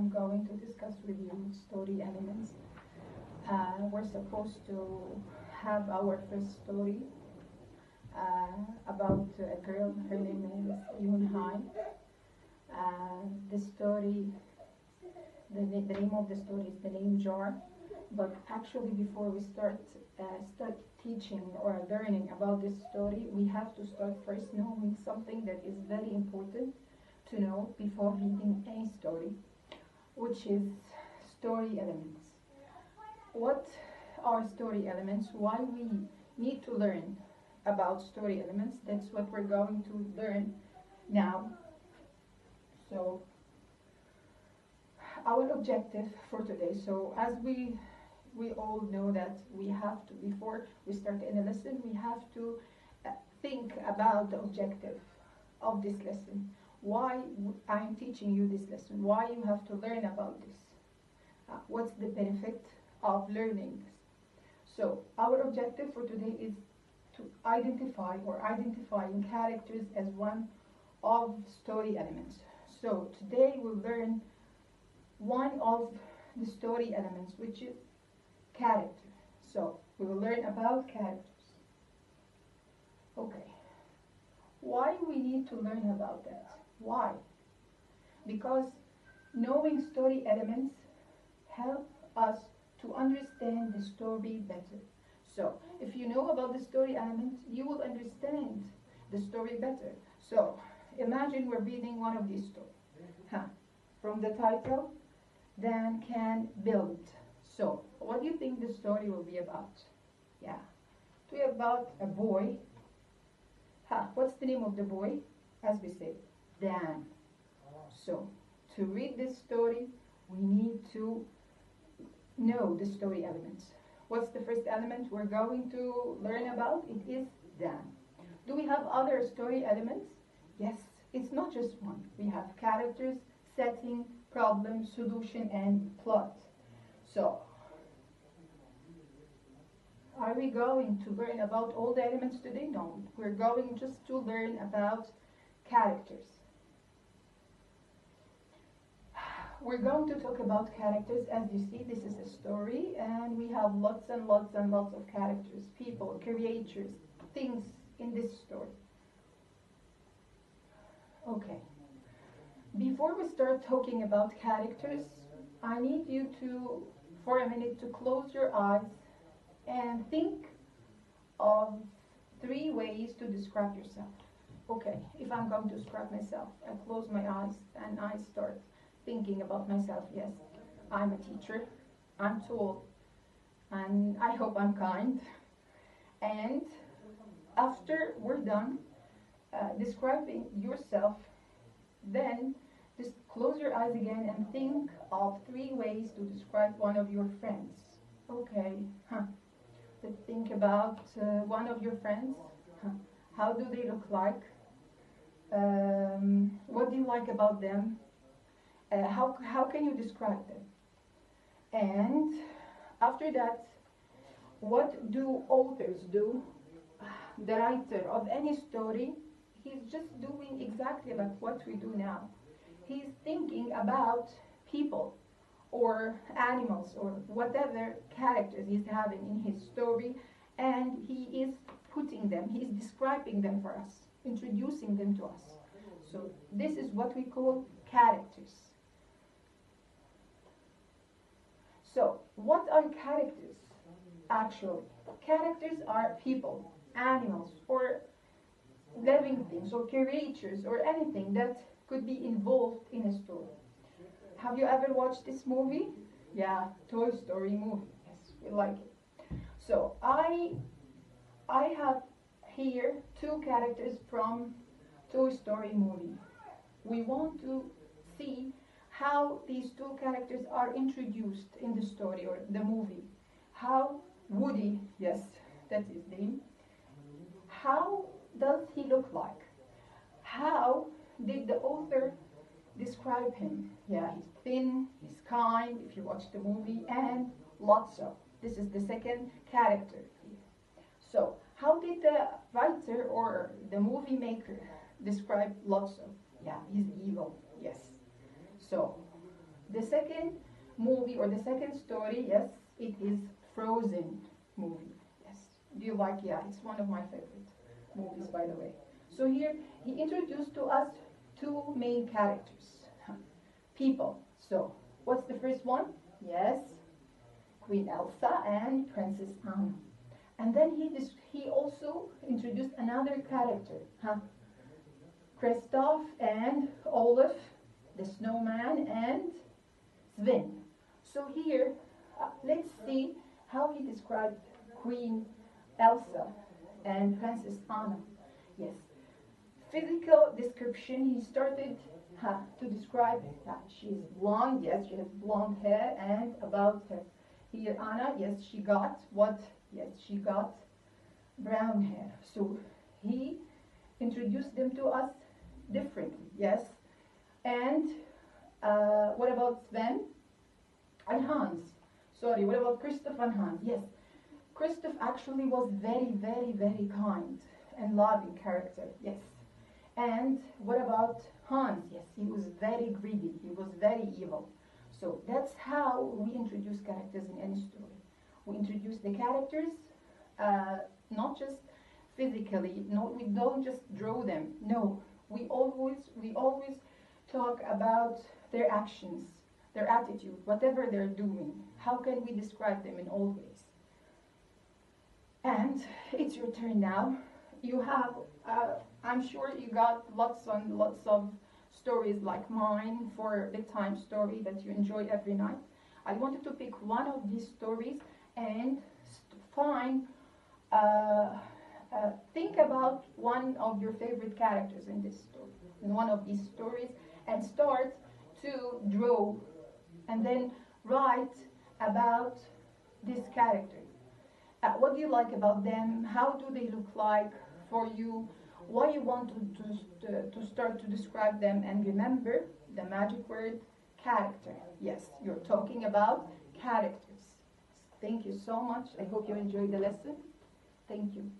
I'm going to discuss with you story elements. We're supposed to have our first story about a girl. Her name is Yoon Hai. The story, the name of the story is The Name Jar. But actually, before we start teaching or learning about this story, we have to start first knowing something that is very important to know before reading any story, which is story elements. What are story elements? Why we need to learn about story elements? That's what we're going to learn now. So our objective for today. So as we all know that we have to, before we start any lesson, we have to think about the objective of this lesson. Why I'm teaching you this lesson? Why you have to learn about this? What's the benefit of learning this? So our objective for today is to identifying characters as one of story elements. So today we'll learn one of the story elements, which is character. So we will learn about characters. Okay. Why we need to learn about that? Why? Because knowing story elements help us to understand the story better. So if you know about the story elements, you will understand the story better. So imagine we're reading one of these stories. From the title, Dan Can Build. So what do you think the story will be about? Yeah, to be about a boy. What's the name of the boy? As we say, Dan. So to read this story, we need to know the story elements. What's the first element we're going to learn about? It is Dan. Do we have other story elements? Yes, it's not just one. We have characters, setting, problem, solution, and plot. So are we going to learn about all the elements today? No, we're going just to learn about characters. We're going to talk about characters. As you see, this is a story, and we have lots and lots and lots of characters, people, creatures, things in this story. Okay. Before we start talking about characters, I need you to, for a minute, to close your eyes and think of 3 ways to describe yourself. Okay, if I'm going to describe myself, I close my eyes and I start thinking about myself. Yes, I'm a teacher, I'm tall, and I hope I'm kind. And after we're done describing yourself, then just close your eyes again and think of 3 ways to describe one of your friends. Okay, to think about one of your friends. How do they look like? What do you like about them? How can you describe them? And after that, what do authors do? The writer of any story, he's just doing exactly like what we do now. He's thinking about people or animals or whatever characters he's having in his story, and he is putting them, he's describing them for us, introducing them to us. So this is what we call characters. So what are characters actually? Characters are people, animals, or living things, or creatures, or anything that could be involved in a story. Have you ever watched this movie? Yeah, Toy Story movie. Yes, we like it. So I have here 2 characters from Toy Story movie. We want to see how these 2 characters are introduced in the story or the movie. How Woody, yes, that's his name. How does he look like? How did the author describe him? Yeah, he's thin, he's kind, if you watch the movie, and Lotso. This is the second character here. So, how did the writer or the movie maker describe Lotso? Yeah, he's evil, yes. So, The second movie or the second story, yes, it is Frozen movie. Yes. Do you like? Yeah, it's one of my favorite movies, by the way. So here he introduced to us two main characters, people. So what's the first one? Yes, Queen Elsa and Princess Anna. And then he also introduced another character, Kristoff and Olaf, the snowman, and Sven. So here, let's see how he described Queen Elsa and Princess Anna. Yes, physical description. He started to describe she's blonde. Yes, she has blonde hair, and about her. Here, Anna. Yes, she got what? Yes, she got brown hair. So he introduced them to us differently. Yes, and what about Sven and Hans? Sorry, what about Kristoff and Hans? Yes, Kristoff actually was very, very, very kind and loving character. Yes. And what about Hans? Yes, he was very greedy. He was very evil. So that's how we introduce characters in any story. We introduce the characters, not just physically. No, we don't just draw them. No, we always talk about their actions, their attitude, whatever they're doing. How can we describe them in all ways? And it's your turn now. You have, I'm sure you got lots and lots of stories like mine for bedtime story that you enjoy every night. I wanted to pick one of these stories and find, think about one of your favorite characters in this story, in one of these stories, and start to draw and then write about this character. What do you like about them? How do they look like for you? Why you want to start to describe them? And remember the magic word, character. Yes, you're talking about characters. Thank you so much. I hope you enjoyed the lesson. Thank you.